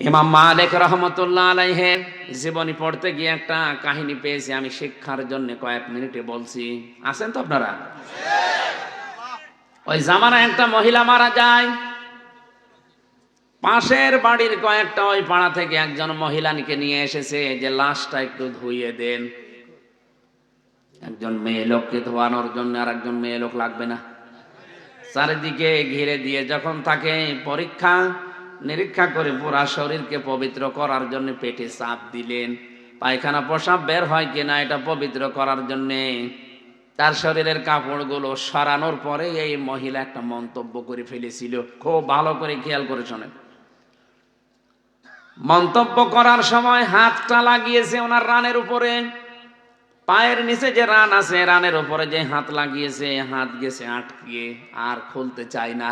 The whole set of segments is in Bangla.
ইমাম মালিক রাহমাতুল্লাহ আলাইহি জীবনী পড়তে গিয়ে একটা কাহিনী পেয়েছি, আমি শিক্ষার জন্য কয়েক মিনিটে বলছি। আছেন তো আপনারা? ওই জামানায় একটা মহিলা মারা যায়, পাশের বাড়ির কয়েকটা ওই পাড়া থেকে একজন মহিলাকে নিয়ে এসেছে যে লাশটা একটু ধুইয়ে দেন। একজন মেয়ে লোককে ধোয়ানোর জন্য আর একজন মেয়ে লোক লাগবে না? চারিদিকে ঘিরে দিয়ে যখন তাকে পরীক্ষা নিরীক্ষা করে পুরা শরীরকে পবিত্র করার জন্য পেটে চাপ দিলেন, পায়খানা প্রসাব বের হয় কিনা এটা পবিত্র করার জন্য তার শরীরের কাপড়গুলো সরানোর পরে এই মহিলা একটা মন্তব্য করে ফেলেছিল। খুব ভালো করে খেয়াল করে শোনেন। মন্তব্য করার সময় হাতটা লাগিয়েছে ওনার রানের উপরে, পায়ের নিচে যে রান আছে রানের উপরে যে হাত লাগিয়েছে, হাত গেছে আটকিয়ে, আর খুলতে চায় না।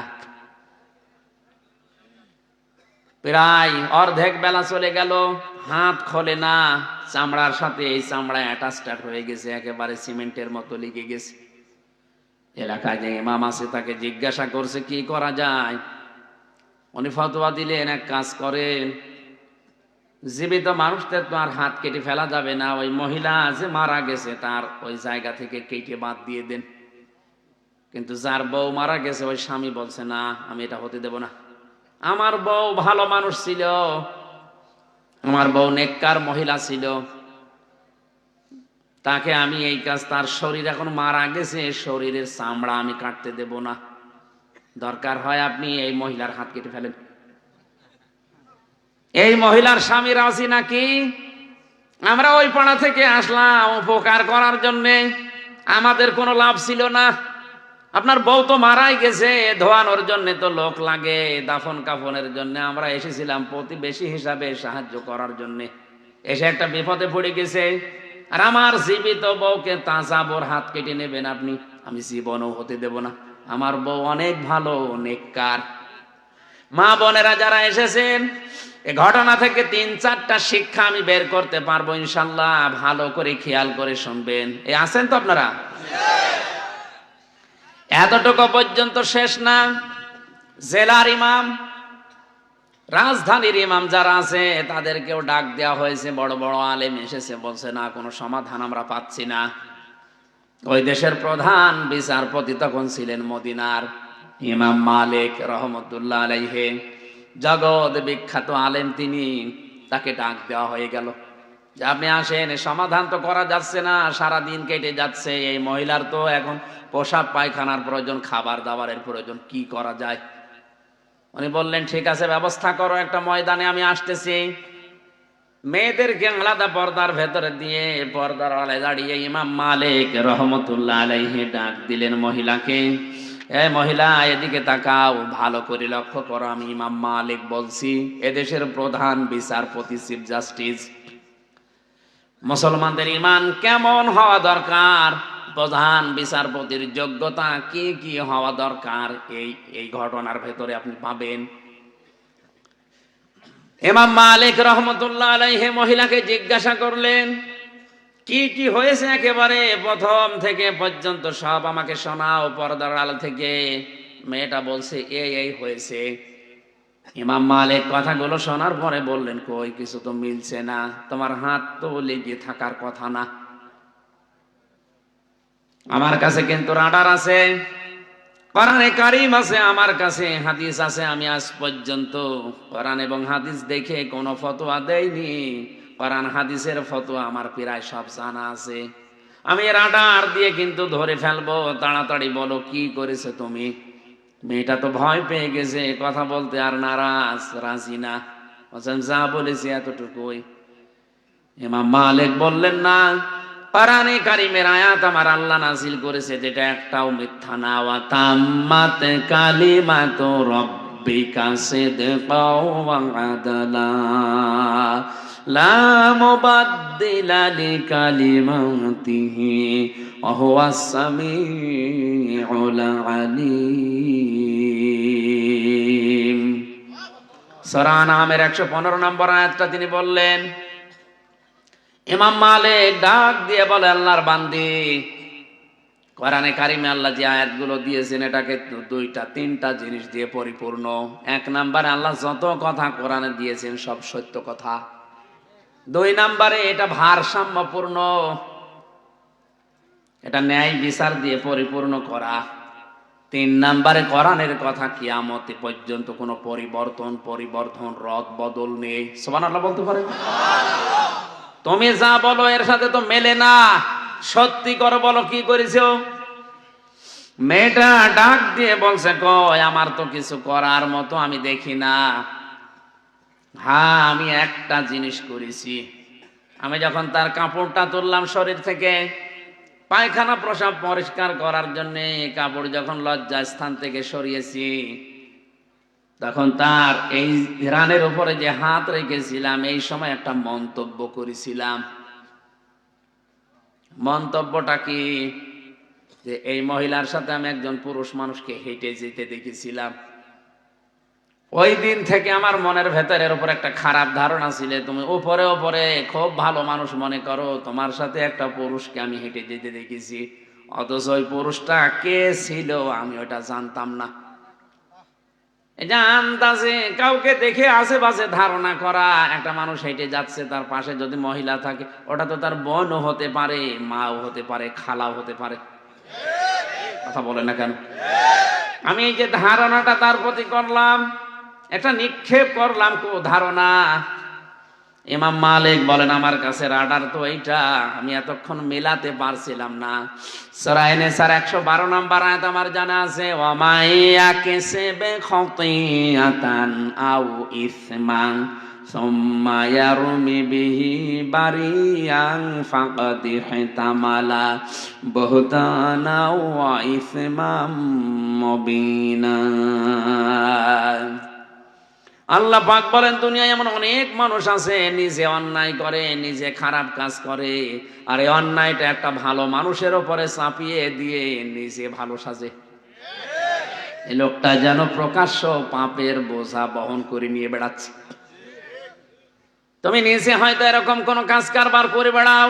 প্রায় অর্ধেক বেলা চলে গেল, হাত খোলে না, চামড়ার সাথে এই চামড়া অ্যাটাচড হয়ে গেছে, একেবারে সিমেন্টের মতো লেগে গেছে। এলাকায় যে ইমাম আছে তাকে জিজ্ঞাসা করছে কি করা যায়। উনি ফতোয়া দিলেন, এক কাজ করেন, জীবিত মানুষদের তো আর হাত কেটে ফেলা যাবে না, ওই মহিলা যে মারা গেছে তার ওই জায়গা থেকে কেটে বাদ দিয়ে দেন। কিন্তু যার বউ মারা গেছে ওই স্বামী বলছে না, আমি এটা হতে দেব না। আমার বউ ভালো মানুষ ছিল, আমার বউ নেককার মহিলা ছিল, তাকে আমি এই কাজ, তার শরীর এখন মারা গেছে, শরীরের চামড়া আমি কাটতে দেব না। দরকার হয় আপনি এই মহিলার হাত কেটে ফেলেন। এই মহিলার স্বামী রাজি নাকি? আমরা ওই পাড়া থেকে আসলাম উপকার করার জন্যে, আমাদের কোনো লাভ ছিল না। আপনার বউ তো মারাই গেছে, ধোয়ানোর জন্য তো লোক লাগে, দাফন কাফনের জন্য আমরা এসেছিলাম প্রতিবেশী হিসাবে সাহায্য করার জন্য। এসে একটা বিপদে পড়ে গেছে, আর আমার জীবিত বউকে তাজাবর হাত কেটে নেবেন আপনি? আমি জীবনও হতে দেব না। আমার বউ অনেক ভালো, নেককার। মা বোনেরা যারা এসেছেন, এই ঘটনা থেকে ৩-৪টা শিক্ষা আমি বের করতে পারবো ইনশাল্লাহ, ভালো করে খেয়াল করে শুনবেন। এই আছেন তো আপনারা? এতটুকু পর্যন্ত শেষ না। জেলার ইমাম, রাজধানীর ইমাম যারা আছে তাদেরকেও ডাক দেওয়া হয়েছে, বড় বড় আলেম এসেছে, বলছে না কোনো সমাধান আমরা পাচ্ছি না। ওই দেশের প্রধান বিচারপতি তখন ছিলেন মদিনার ইমাম মালিক রহমতুল্লাহ আলাইহি, জগৎ বিখ্যাত আলেম তিনি। তাকে ডাক দেওয়া হয়ে গেল যে আপনি আসেন, সমাধান তো করা যাচ্ছে না, সারা দিন কেটে যাচ্ছে, এই মহিলার তো এখন পোশাক পায়খানার প্রয়োজন, খাবার দাবারের প্রয়োজন, কি করা যায়? উনি বললেন ঠিক আছে, ব্যবস্থা করো, একটা ময়দানে আমি আসতেছি। মেয়েদেরকে আলাদা পর্দার ভেতরে দিয়ে পর্দার আলায় দাঁড়িয়ে ইমাম মালিক রহমতুল্লাহ আলাইহি ডাক দিলেন মহিলাকে, এ মহিলা এদিকে তাকাও, ভালো করে লক্ষ্য করো, আমি ইমাম মালিক বলছি, এদেশের প্রধান বিচারপতি, চিফ জাস্টিস। মুসলমানদের ঈমান কেমন হওয়া দরকার, প্রধান বিচারপতির যোগ্যতা কি কি হওয়া দরকার, এই ঘটনার ভেতরে আপনি পাবেন। ইমাম মালিক রহমতুল্লাহ আলাইহি মহিলাকে জিজ্ঞাসা করলেন কি কি হয়েছে, একেবারে প্রথম থেকে পর্যন্ত সব আমাকে শোনাও পর্দার আড়াল থেকে। মেয়েটা বলছে এই হয়েছে। ইমাম মালিক কথাগুলো শোনার পরে বললেন কই, কিছু তো মিলছে না, তোমার হাত তো লেগে থাকার কথা না। আমার কাছে কিন্তু রাডার আছে, কোরআনে কারীম আছে, আমার কাছে হাদিস আছে, আমি আজ পর্যন্ত কোরআন এবং হাদিস দেখে কোনো ফতোয়া দেইনি। কোরআন হাদিসের ফতোয়া আমার প্রায় সব জানা আছে, আমি রাডার দিয়ে কিন্তু ধরে ফেলবো, তাড়াতাড়ি বলো কি করেছে তুমি। মেয়েটা তো ভয় পেয়ে গেছে, কথা বলতে আর নারাজ, রাজি না, বলছেন যা বলেছি এতটুকুই। ইমাম মালিক বললেন না, কোরআনে কারীমের আয়াত আমার আল্লাহ নাযিল করেছে যেটা একটাও মিথ্যা না, ওয়া তাম্মাত কালিমাতু রাব্বিকা সিদকাও ওয়া আদলা লা মুবাদদিলা লিকালিমাতিহি ওয়া হুয়াস সামিউল আলীম। সূরা আনআমের 115 নম্বর আয়াতটা তিনি বললেন। ইমাম মালিক ডাক দিয়ে বলে আল্লাহর বান্দি, কোরআনে কারিমে আল্লাহ যে আয়াতগুলো দিয়েছেন এটাকে দুইটা তিনটা জিনিস দিয়ে পরিপূর্ণ। এক নাম্বারে আল্লাহ যত কথা কোরআনে দিয়েছেন সব সত্য কথা। দুই নাম্বারে এটা ভারসাম্যপূর্ণ, এটা ন্যায় বিচার দিয়ে পরিপূর্ণ করা। তিন নাম্বারে কোরআনের কথা কিয়ামত পর্যন্ত কোনো পরিবর্তন রদ বদল নেই। সুবহানাল্লাহ বলতে পারেন? তুমি যা বলো এর সাথে তো মেলে না। সত্যি করে বলো কি করেছো। মেয়েটা ডাক দিয়ে বলছে, কয় আমার তো কিছু করার মতো আমি দেখি না। হ্যাঁ, আমি একটা জিনিস করেছি। আমি যখন তার কাপড়টা তুললাম শরীর থেকে, পায়খানা প্রসাব পরিষ্কার করার জন্য কাপড় যখন লজ্জা স্থান থেকে সরিয়েছি, তখন তার এই রানের উপরে যে হাত রেখেছিলাম এই সময় একটা মন্তব্য করেছিলাম। মন্তব্যটা কি? যে এই মহিলার সাথে আমি একজন পুরুষ মানুষকে হেঁটে যেতে দেখেছিলাম। ওই দিন থেকে আমার মনের ভেতরের উপর একটা খারাপ ধারণা ছিল, তুমি উপরে উপরে খুব ভালো মানুষ মনে করো, তোমার সাথে একটা পুরুষকে আমি হেঁটে যেতে দেখেছি, অথচ ওই পুরুষটা কে ছিল আমি ওটা জানতাম না। এটা আন্দাজে কাউকে দেখে আশেপাশে ধারণা করা। একটা মানুষ হেঁটে যাচ্ছে, তার পাশে যদি মহিলা থাকে, ওটা তো তার বোনও হতে পারে, মাও হতে পারে, খালাও হতে পারে। কথা বলে না কেন? আমি এই যে ধারণাটা তার প্রতি করলাম, একটা নিক্ষেপ করলাম ধারণা। ইমাম মালিক বলেন আমার কাছে রাডার তো এইটা, আমি এতক্ষণ মেলাতে পারছিলাম না। সূরা নিসার 112 নম্বর আয়াত আমার জানা আছে, ওয়া মাইয়া কাসাবা খাতিয়াতান আও ইসমান সুম্মা ইয়ারমি বিহি বারিয়ান ফাকাদ ইহতামালা বুহতানা ওয়া ইসমাম মুবিনা। আল্লাহ পাক বলেন দুনিয়ায় এমন অনেক মানুষ আছে নিজে অন্যায় করে, নিজে খারাপ কাজ করে, আর এই অন্যায়টা একটা ভালো মানুষের উপরে চাপিয়ে দিয়ে নিজে ভালো সাজে। এই লোকটা যেন প্রকাশ্য পাপের বোঝা বহন করে নিয়ে বেড়াচ্ছে। তুমি নিজে হয়তো এরকম কোন কাজ কারবার করে বেড়াও,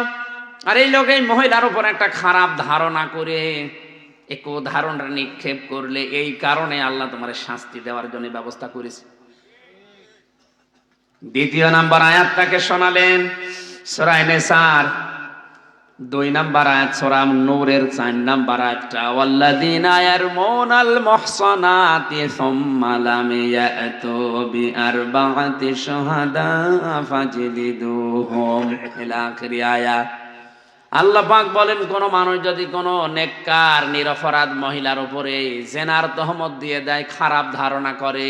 আর এই লোক এই মহিলার উপর একটা খারাপ ধারণা করে এক ধারণা নিক্ষেপ করলে, এই কারণে আল্লাহ তোমার শাস্তি দেওয়ার জন্য ব্যবস্থা করেছে। দ্বিতীয় নাম্বার আয়াতটাকে শোনালেন সূরা নিসার 2 নাম্বার আয়াত, সূরা নূরের 4 নাম্বার আয়াতটা, ওয়াল্লাযীনা ইয়ারমুনাল মুহসানাতি সুম্মা লাম ইয়াতু বিআরবা'াতি শুহাদা ফাজলিদুহুম ইলা আখির আয়াত। আল্লাহ পাক বলেন কোন মানুষ যদি কোন নেককার নিরপরাধ মহিলার উপরে জেনার তহমত দিয়ে দেয়, খারাপ ধারণা করে,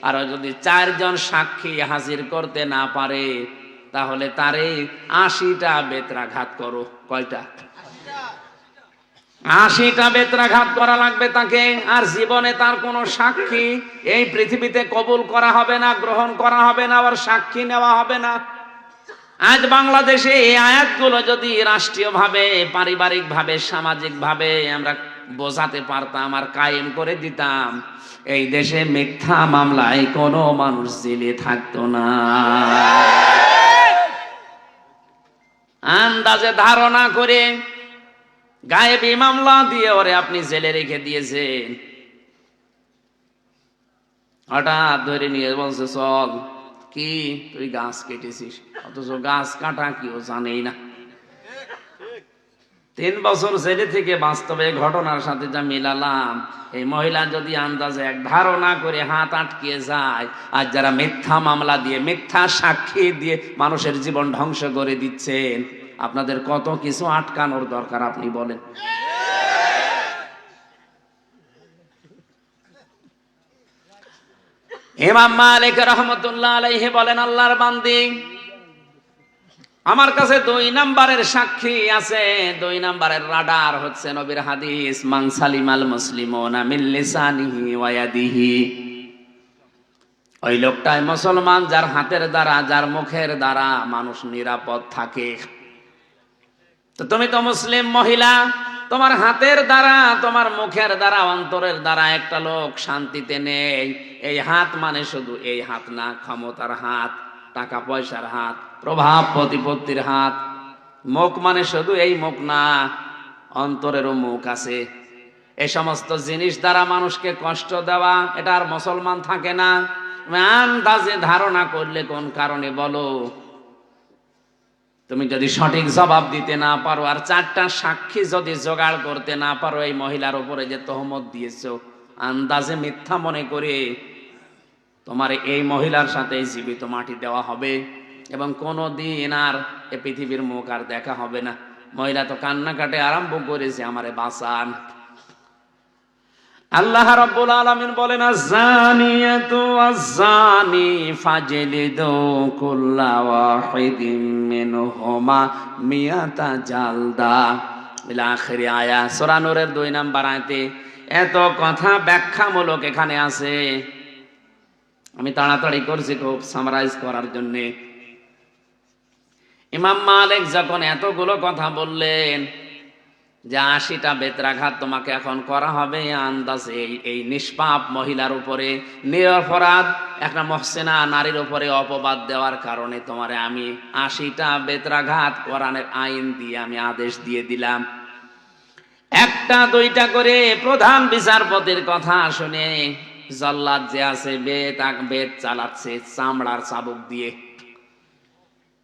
আর যদি 4 জন সাক্ষী হাজির করতে না পারে, তাহলে তারে 80টা বেত্রাঘাত করো। কয়টা? 80টা বেত্রাঘাত করা লাগবে তাকে। আর জীবনে তার কোনো সাক্ষী এই পৃথিবীতে কবুল করা হবে না, গ্রহণ করা হবে না, আর সাক্ষী নেওয়া হবে না। আজ বাংলাদেশে এই আয়াতগুলো যদি রাষ্ট্রীয়ভাবে, পারিবারিকভাবে, সামাজিকভাবে আমরা বোঝাতে পারতাম আর কায়েম করে দিতাম, এই দেশে মিথ্যা মামলায় কোনো মানুষ জেলে থাকতো না। আন্দাজে ধারণা করে গায়েবী মামলা দিয়ে ওরে আপনি জেলে রেখে দিয়েছেন, হঠাৎ ধরে নিয়ে বলছে চল, কি তুই গাছ কেটেছিস, অথচ গাছ কাটা কেউ জানেই না। 3 বছর জেলে থেকে বাস্তবে ঘটনার সাথে যা মিলালাম, এই মহিলা যদি আন্দাজে এক ধারণা করে হাত আটকিয়ে যায়, আর যারা মিথ্যা মামলা দিয়ে, মিথ্যা সাক্ষী দিয়ে মানুষের জীবন ধ্বংস করে দিচ্ছেন, আপনাদের কত কিছু আটকানোর দরকার আপনি বলেন। ইমাম মালিক রাহমাতুল্লাহ আলাইহি বলেন, আল্লাহর বান্দি, আমার কাছে 2 নাম্বারের সাক্ষী আছে। 2 নাম্বারের রাডার হচ্ছে নবীর হাদিস, মান সালিমাল মুসলিমুনা মিন লিসানিহি ওয়া ইয়াদিহি। ওই লোকটাই মুসলমান যার হাতের দ্বারা, যার মুখের দ্বারা মানুষ নিরাপদ থাকে। তো তুমি তো মুসলিম মহিলা, তোমার হাতের দ্বারা, তোমার মুখের দ্বারা, অন্তরের দ্বারা একটা লোক শান্তিতে নেই। এই হাত মানে শুধু এই হাত না, ক্ষমতার হাত, টাকা পয়সার হাত, প্রভাব প্রতিপত্তির হাত। মুখ মানে শুধু এই মুখ না, অন্তরেরও মুখ আছে। এই সমস্ত জিনিস দ্বারা মানুষকে কষ্ট দেওয়া, এটা আর মুসলমান থাকে না। তুমি আন্দাজে ধারণা করলে কোন কারণে বলো, তুমি যদি সঠিক জবাব দিতে না পারো, আর 4টা সাক্ষী যদি জোগাড় করতে না পারো এই মহিলার উপরে যে তহমত দিয়েছো, আন্দাজে মিথ্যা মনে করে তোমার এই মহিলার সাথে জীবিত মাটি দেওয়া হবে এবং কোনোদিন আর এ পৃথিবীর মুখ আর দেখা হবে না। মহিলা তো কান্নাকাটে আরম্ভ করেছে, আমারে বাঁচান। আল্লাহ রাব্বুল আলামিন বলেন, আয-যানিয়াতু ওয়াজ-যানি ফাজলিদু কুল্লা ওয়াহিদিম মিনহুমা মিয়াতা জালদা ইলা আখিরি আয়া। সূরা নূরের 2 নম্বর আয়াতে এত কথা ব্যাখ্যামূলক এখানে আছে। আমি তাড়াতাড়ি করছি খুব সামারাইজ করার জন্য। ইমাম মালিক যখন এতগুলো কথা বললেন যে 80টা বেত্রাঘাত তোমাকে এখন করা হবে, আন্দাজে এই নিষ্পাপ মহিলার উপরে, নিরপরাধ একটা মুহসিনা নারীর উপরে অপবাদ দেওয়ার কারণে তোমারে আমি 80টা বেত্রাঘাত কোরআনের আইন দিয়ে আমি আদেশ দিয়ে দিলাম। 1টা 2টা করে প্রধান বিচারপতির কথা শুনে জল্লাদ যে আছে বেত চালাচ্ছে চামড়ার চাবুক দিয়ে।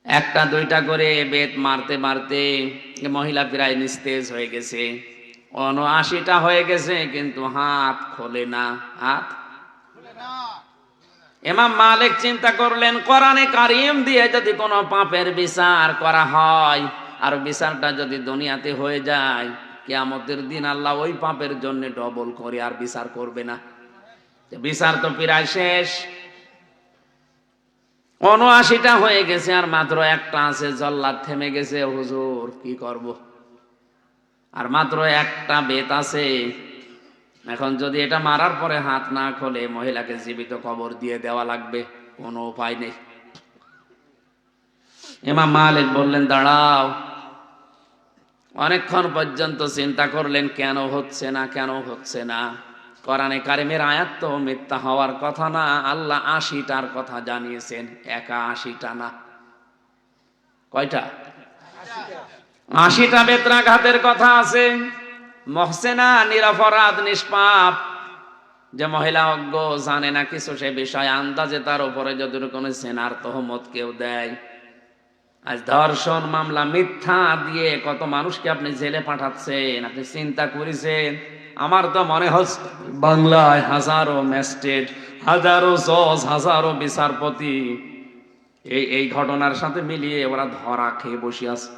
1টা 2টা করে বেত মারতে মারতে মহিলা প্রায় নিস্তেজ হয়ে গেছে। 79টা হয়ে গেছে, কিন্তু হাত খোলে না, হাত। ইমাম মালিক চিন্তা করলেন, কোরআনে কারীম দিয়ে যদি কোনো পাপের বিচার করা হয়, আর বিচারটা যদি দুনিয়াতে হয়ে যায়, কিয়ামতের দিন আল্লাহ ওই পাপের জন্য ডবল করে আর বিচার করবে না। বিচার তো প্রায় শেষ। 79টা হয়ে গেছে, আর মাত্র 1টা আছে। জল্লাদ থেমে গেছে, হুজুর কি করব, আর মাত্র 1টা বেত আছে। এখন যদি এটা মারার পরে হাত না খোলে, মহিলাকে জীবিত কবর দিয়ে দেওয়া লাগবে, কোনো উপায় নেই। ইমাম মালিক বললেন, দাঁড়াও। অনেকক্ষণ পর্যন্ত চিন্তা করলেন, কেন হচ্ছে না, কেন হচ্ছে না। কোরআনে কারিমের আয়াত তো মিথ্যা হওয়ার কথা না। আল্লাহ 80টার কথা জানিয়েছেন, একা 80টা না। কয়টা? 80টা বেত্রাঘাতের কথা আছে। মুহসিনা নিরপরাধ নিষ্পাপ যে মহিলা অজ্ঞ, জানে না কিছু সে বিষয়, আন্দাজে তার উপরে যদি কোনো সেনার তহমত কেউ দেয়, আজ ধর্ষণ মামলা মিথ্যা দিয়ে কত মানুষকে আপনি জেলে পাঠাচ্ছেন, আপনি চিন্তা করেছেন? আমার তো মনে হচ্ছে বাংলায় হাজারো ম্যাজিস্ট্রেট, হাজারো জজ, হাজারো বিচারপতি এই ঘটনার সাথে মিলিয়ে ওরা ধরা খেয়ে বসে আছে।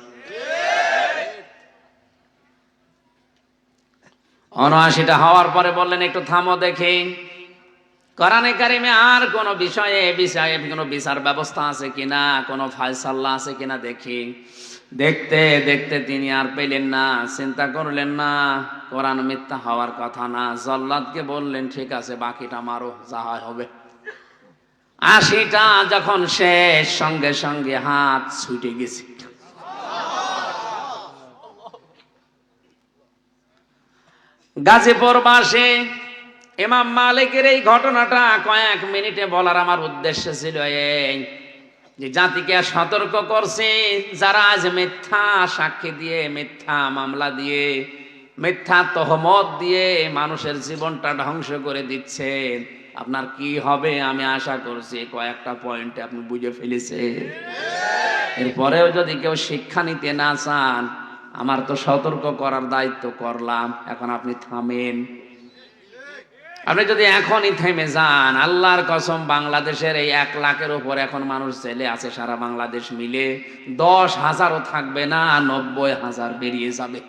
79টা হওয়ার পরে বললেন, একটু থামো দেখি কোরআনে কারিমে আর কোন বিষয়ে কোনো বিচার ব্যবস্থা আছে কিনা, কোনো ফায়সালা আছে কিনা দেখি। দেখতে দেখতে তিনি আর পেলেন না, চিন্তা করলেন না, কোরআন মিথ্যা হওয়ার কথা না। জল্লাদকে বললেন, ঠিক আছে, বাকিটা মারো, যা হয় হবে। 80টা যখন শেষ, সঙ্গে সঙ্গে হাত ছুটে গেছে। গাজীপুর বাসে ইমাম মালিকের এই ঘটনাটা কয়েক মিনিটে বলার আমার উদ্দেশ্য ছিল এই যে জাতিকে সতর্ক করছে, যারা আজ মিথ্যা সাক্ষী দিয়ে, মিথ্যা মামলা দিয়ে, মিথ্যা তহমত দিয়ে মানুষের জীবনটা ধ্বংস করে দিচ্ছেন, আপনার কি হবে আমি আশা করছি কয়েকটা পয়েন্টে আপনি বুঝে ফেলেছেন। এরপরেও যদি কেউ শিক্ষা নিতে না চান, আমার তো সতর্ক করার দায়িত্ব করলাম, এখন আপনি থামেন। আপনি যদি এখনই থেমে যান, আল্লাহর কসম, বাংলাদেশের এই 1 লাখের উপর এখন মানুষ জেলে আছে, সারা বাংলাদেশ মিলে 10,000ও থাকবে না, 90,000 বেরিয়ে যাবে।